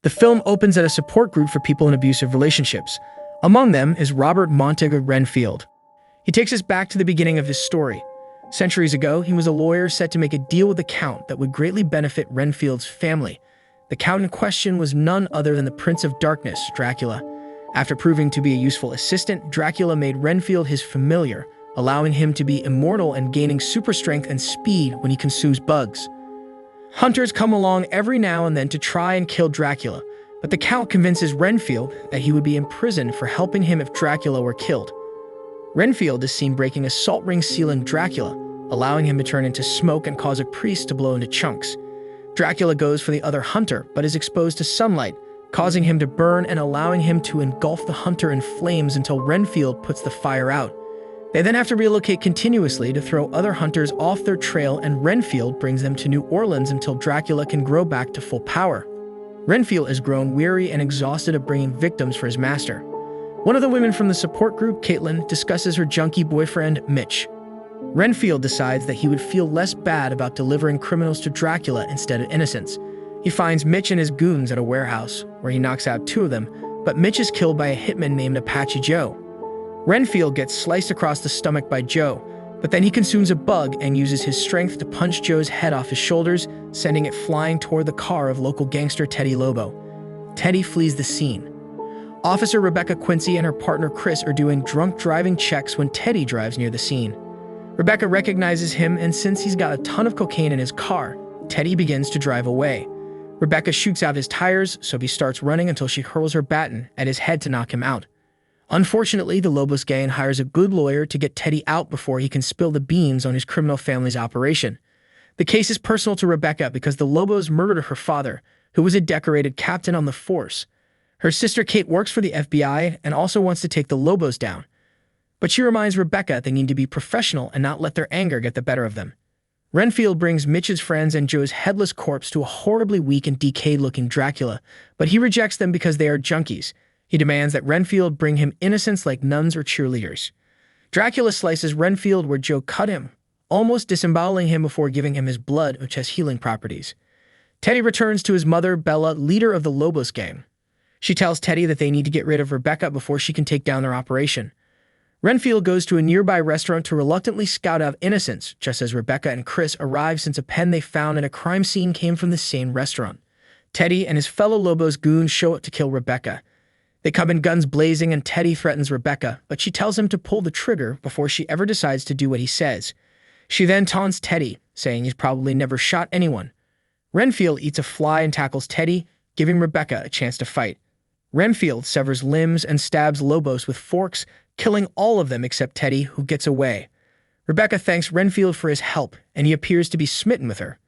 The film opens at a support group for people in abusive relationships. Among them is Robert Montega Renfield. He takes us back to the beginning of his story. Centuries ago, he was a lawyer set to make a deal with the Count that would greatly benefit Renfield's family. The Count in question was none other than the Prince of Darkness, Dracula. After proving to be a useful assistant, Dracula made Renfield his familiar, allowing him to be immortal and gaining super strength and speed when he consumes bugs. Hunters come along every now and then to try and kill Dracula, but the Count convinces Renfield that he would be imprisoned for helping him if Dracula were killed. Renfield is seen breaking a salt ring sealing Dracula, allowing him to turn into smoke and cause a priest to blow into chunks. Dracula goes for the other hunter, but is exposed to sunlight, causing him to burn and allowing him to engulf the hunter in flames until Renfield puts the fire out. They then have to relocate continuously to throw other hunters off their trail, and Renfield brings them to New Orleans until Dracula can grow back to full power. Renfield has grown weary and exhausted of bringing victims for his master. One of the women from the support group, Caitlin, discusses her junkie boyfriend, Mitch. Renfield decides that he would feel less bad about delivering criminals to Dracula instead of innocents. He finds Mitch and his goons at a warehouse, where he knocks out 2 of them, but Mitch is killed by a hitman named Apache Joe. Renfield gets sliced across the stomach by Joe, but then he consumes a bug and uses his strength to punch Joe's head off his shoulders, sending it flying toward the car of local gangster Teddy Lobo. Teddy flees the scene. Officer Rebecca Quincy and her partner Chris are doing drunk driving checks when Teddy drives near the scene. Rebecca recognizes him, and since he's got a ton of cocaine in his car, Teddy begins to drive away. Rebecca shoots out his tires, so he starts running until she hurls her baton at his head to knock him out. Unfortunately, the Lobos gang hires a good lawyer to get Teddy out before he can spill the beans on his criminal family's operation. The case is personal to Rebecca because the Lobos murdered her father, who was a decorated captain on the force. Her sister Kate works for the FBI and also wants to take the Lobos down. But she reminds Rebecca they need to be professional and not let their anger get the better of them. Renfield brings Mitch's friends and Joe's headless corpse to a horribly weak and decayed-looking Dracula, but he rejects them because they are junkies. He demands that Renfield bring him innocents like nuns or cheerleaders. Dracula slices Renfield where Joe cut him, almost disemboweling him before giving him his blood, which has healing properties. Teddy returns to his mother, Bella, leader of the Lobos gang. She tells Teddy that they need to get rid of Rebecca before she can take down their operation. Renfield goes to a nearby restaurant to reluctantly scout out innocents, just as Rebecca and Chris arrive since a pen they found in a crime scene came from the same restaurant. Teddy and his fellow Lobos goons show up to kill Rebecca. They come in guns blazing and Teddy threatens Rebecca, but she tells him to pull the trigger before she ever decides to do what he says. She then taunts Teddy, saying he's probably never shot anyone. Renfield eats a fly and tackles Teddy, giving Rebecca a chance to fight. Renfield severs limbs and stabs Lobos with forks, killing all of them except Teddy, who gets away. Rebecca thanks Renfield for his help, and he appears to be smitten with her.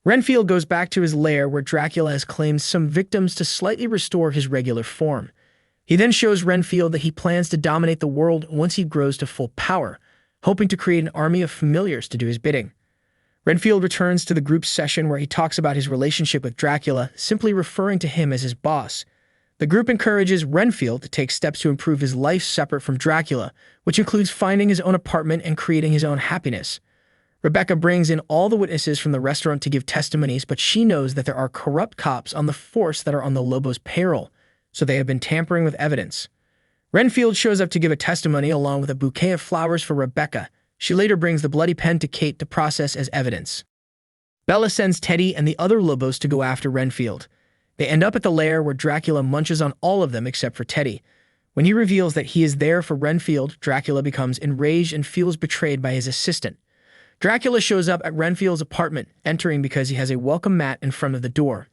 Renfield goes back to his lair where Dracula has claimed some victims to slightly restore his regular form. He then shows Renfield that he plans to dominate the world once he grows to full power, hoping to create an army of familiars to do his bidding. Renfield returns to the group's session where he talks about his relationship with Dracula, simply referring to him as his boss. The group encourages Renfield to take steps to improve his life separate from Dracula, which includes finding his own apartment and creating his own happiness. Rebecca brings in all the witnesses from the restaurant to give testimonies, but she knows that there are corrupt cops on the force that are on the Lobos' payroll, so they have been tampering with evidence. Renfield shows up to give a testimony along with a bouquet of flowers for Rebecca. She later brings the bloody pen to Kate to process as evidence. Bella sends Teddy and the other Lobos to go after Renfield. They end up at the lair where Dracula munches on all of them except for Teddy. When he reveals that he is there for Renfield, Dracula becomes enraged and feels betrayed by his assistant. Dracula shows up at Renfield's apartment, entering because he has a welcome mat in front of the door.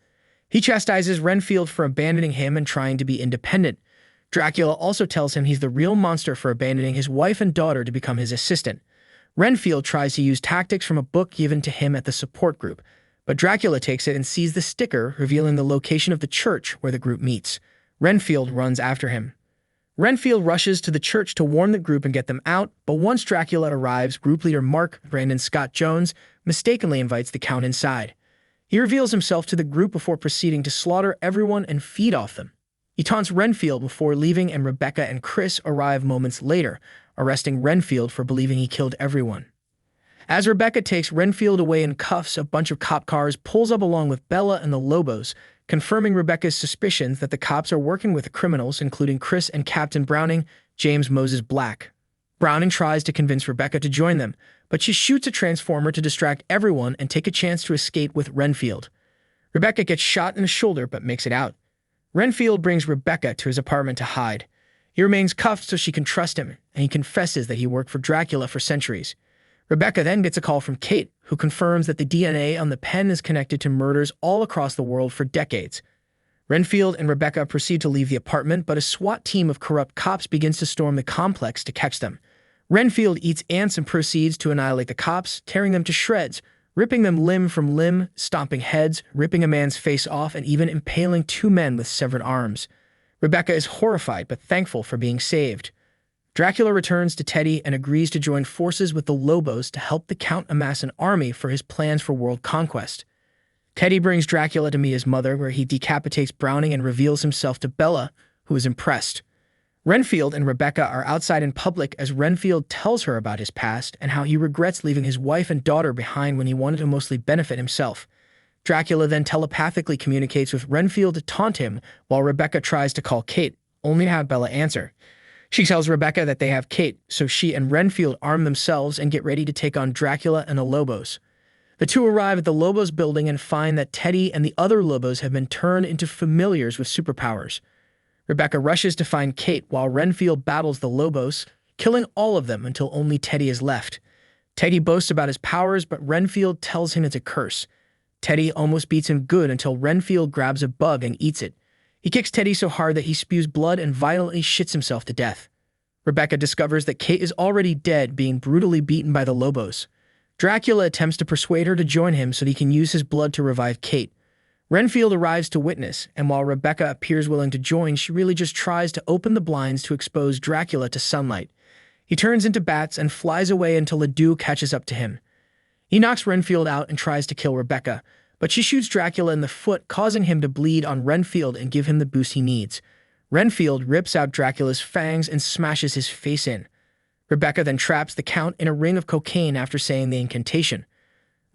He chastises Renfield for abandoning him and trying to be independent. Dracula also tells him he's the real monster for abandoning his wife and daughter to become his assistant. Renfield tries to use tactics from a book given to him at the support group, but Dracula takes it and sees the sticker revealing the location of the church where the group meets. Renfield runs after him. Renfield rushes to the church to warn the group and get them out, but once Dracula arrives, group leader Mark Brandon Scott Jones mistakenly invites the Count inside. He reveals himself to the group before proceeding to slaughter everyone and feed off them. He taunts Renfield before leaving, and Rebecca and Chris arrive moments later, arresting Renfield for believing he killed everyone. As Rebecca takes Renfield away in cuffs, a bunch of cop cars pulls up along with Bella and the Lobos, confirming Rebecca's suspicions that the cops are working with the criminals, including Chris and Captain Browning, James Moses Black. Browning tries to convince Rebecca to join them, but she shoots a transformer to distract everyone and take a chance to escape with Renfield. Rebecca gets shot in the shoulder but makes it out. Renfield brings Rebecca to his apartment to hide. He remains cuffed so she can trust him, and he confesses that he worked for Dracula for centuries. Rebecca then gets a call from Kate, who confirms that the DNA on the pen is connected to murders all across the world for decades. Renfield and Rebecca proceed to leave the apartment, but a SWAT team of corrupt cops begins to storm the complex to catch them. Renfield eats ants and proceeds to annihilate the cops, tearing them to shreds, ripping them limb from limb, stomping heads, ripping a man's face off, and even impaling two men with severed arms. Rebecca is horrified but thankful for being saved. Dracula returns to Teddy and agrees to join forces with the Lobos to help the Count amass an army for his plans for world conquest. Teddy brings Dracula to meet his mother, where he decapitates Browning and reveals himself to Bella, who is impressed. Renfield and Rebecca are outside in public as Renfield tells her about his past and how he regrets leaving his wife and daughter behind when he wanted to mostly benefit himself. Dracula then telepathically communicates with Renfield to taunt him, while Rebecca tries to call Kate, only to have Bella answer. She tells Rebecca that they have Kate, so she and Renfield arm themselves and get ready to take on Dracula and the Lobos. The two arrive at the Lobos building and find that Teddy and the other Lobos have been turned into familiars with superpowers. Rebecca rushes to find Kate while Renfield battles the Lobos, killing all of them until only Teddy is left. Teddy boasts about his powers, but Renfield tells him it's a curse. Teddy almost beats him good until Renfield grabs a bug and eats it. He kicks Teddy so hard that he spews blood and violently shits himself to death. Rebecca discovers that Kate is already dead, being brutally beaten by the Lobos. Dracula attempts to persuade her to join him so that he can use his blood to revive Kate. Renfield arrives to witness, and while Rebecca appears willing to join, she really just tries to open the blinds to expose Dracula to sunlight. He turns into bats and flies away until a dew catches up to him. He knocks Renfield out and tries to kill Rebecca, but she shoots Dracula in the foot, causing him to bleed on Renfield and give him the boost he needs. Renfield rips out Dracula's fangs and smashes his face in. Rebecca then traps the Count in a ring of cocaine after saying the incantation.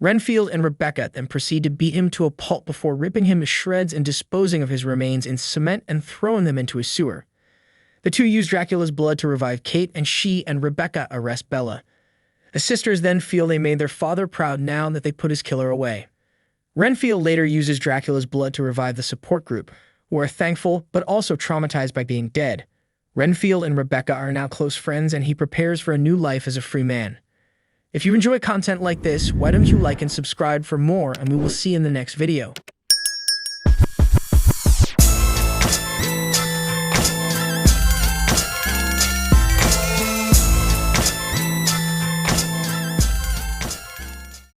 Renfield and Rebecca then proceed to beat him to a pulp before ripping him to shreds and disposing of his remains in cement and throwing them into a sewer. The two use Dracula's blood to revive Kate, and she and Rebecca arrest Bella. The sisters then feel they made their father proud now that they put his killer away. Renfield later uses Dracula's blood to revive the support group, who are thankful but also traumatized by being dead. Renfield and Rebecca are now close friends, and he prepares for a new life as a free man. If you enjoy content like this, why don't you like and subscribe for more, and we will see you in the next video.